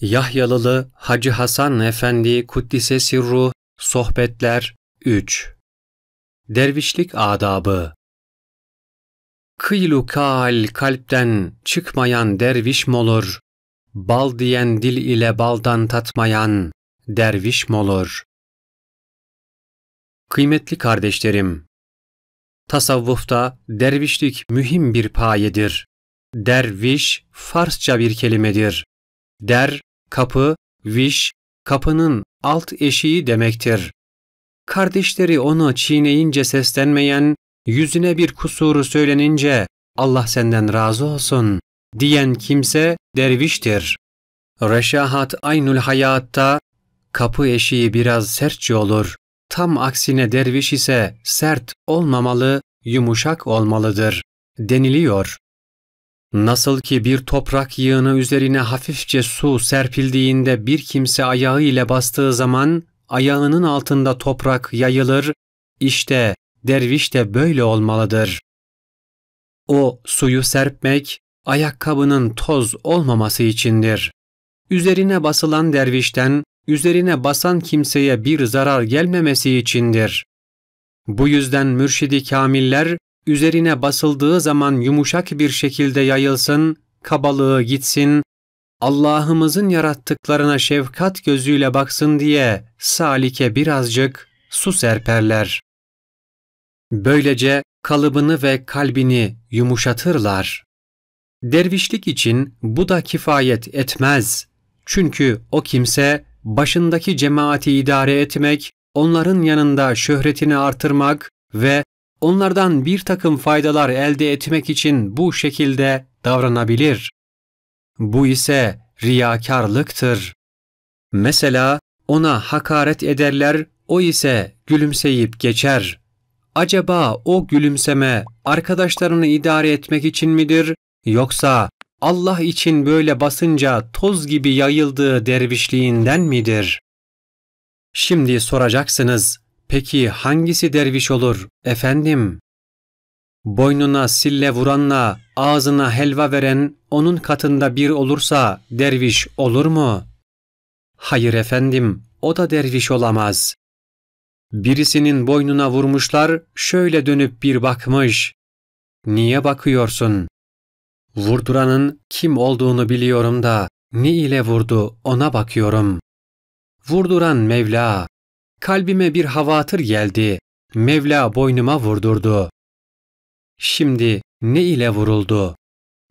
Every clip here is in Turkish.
Yahyalılı Hacı Hasan Efendi Kuddise Sirruh Sohbetler 3 Dervişlik Adabı. Kıylu kal kalpten çıkmayan derviş m'olur, bal diyen dil ile baldan tatmayan derviş m'olur. Kıymetli kardeşlerim, tasavvufta dervişlik mühim bir payedir. Derviş Farsça bir kelimedir. Der, kapı, viş, kapının alt eşiği demektir. Kardeşleri onu çiğneyince seslenmeyen, yüzüne bir kusuru söylenince Allah senden razı olsun diyen kimse derviştir. Reşahat Aynül Hayat'ta kapı eşiği biraz sertçe olur. Tam aksine derviş ise sert olmamalı, yumuşak olmalıdır deniliyor. Nasıl ki bir toprak yığını üzerine hafifçe su serpildiğinde bir kimse ayağı ile bastığı zaman ayağının altında toprak yayılır, işte derviş de böyle olmalıdır. O suyu serpmek, ayakkabının toz olmaması içindir. Üzerine basılan dervişten, üzerine basan kimseye bir zarar gelmemesi içindir. Bu yüzden mürşidi kamiller, üzerine basıldığı zaman yumuşak bir şekilde yayılsın, kabalığı gitsin, Allah'ımızın yarattıklarına şefkat gözüyle baksın diye salike birazcık su serperler. Böylece kalıbını ve kalbini yumuşatırlar. Dervişlik için bu da kifayet etmez. Çünkü o kimse başındaki cemaati idare etmek, onların yanında şöhretini artırmak ve onlardan bir takım faydalar elde etmek için bu şekilde davranabilir. Bu ise riyakarlıktır. Mesela ona hakaret ederler, o ise gülümseyip geçer. Acaba o gülümseme arkadaşlarını idare etmek için midir, yoksa Allah için böyle basınca toz gibi yayıldığı dervişliğinden midir? Şimdi soracaksınız, peki hangisi derviş olur efendim? Boynuna sille vuranla ağzına helva veren onun katında bir olursa derviş olur mu? Hayır efendim, o da derviş olamaz. Birisinin boynuna vurmuşlar, şöyle dönüp bir bakmış. Niye bakıyorsun? Vurduranın kim olduğunu biliyorum da ne ile vurdu ona bakıyorum. Vurduran Mevla. Kalbime bir havatır geldi. Mevla boynuma vurdurdu. Şimdi ne ile vuruldu?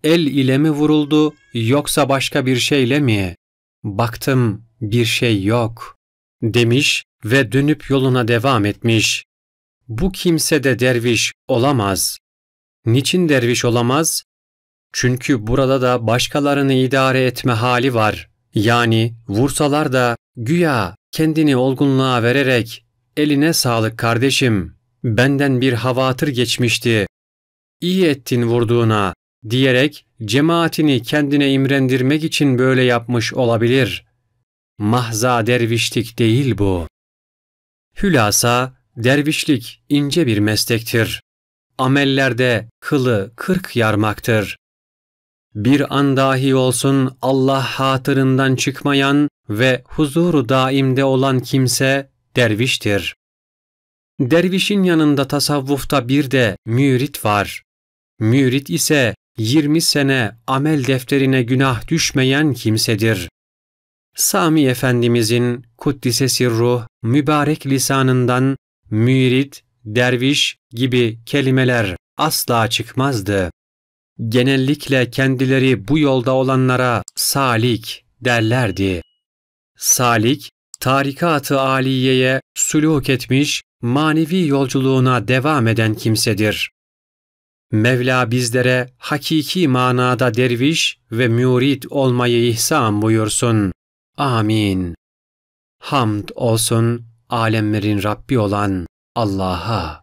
El ile mi vuruldu yoksa başka bir şeyle mi? Baktım bir şey yok demiş ve dönüp yoluna devam etmiş. Bu kimse de derviş olamaz. Niçin derviş olamaz? Çünkü burada da başkalarını idare etme hali var. Yani vursalar da güya kendini olgunluğa vererek eline sağlık kardeşim, benden bir havatır geçmişti, İyi ettin vurduğuna diyerek cemaatini kendine imrendirmek için böyle yapmış olabilir. Mahza dervişlik değil bu. Hülasa dervişlik ince bir meslektir. Amellerde kılı 40 yarmaktır. Bir an dahi olsun Allah hatırından çıkmayan ve huzuru daimde olan kimse derviştir. Dervişin yanında tasavvufta bir de mürit var. Mürit ise 20 sene amel defterine günah düşmeyen kimsedir. Sami Efendimizin Kuddise Sirruh mübarek lisanından mürit, derviş gibi kelimeler asla çıkmazdı. Genellikle kendileri bu yolda olanlara salik derlerdi. Salik, tarikat-ı âliyeye sülûk etmiş, manevi yolculuğuna devam eden kimsedir. Mevla bizlere hakiki manada derviş ve mürit olmayı ihsan buyursun. Amin. Hamd olsun alemlerin Rabbi olan Allah'a.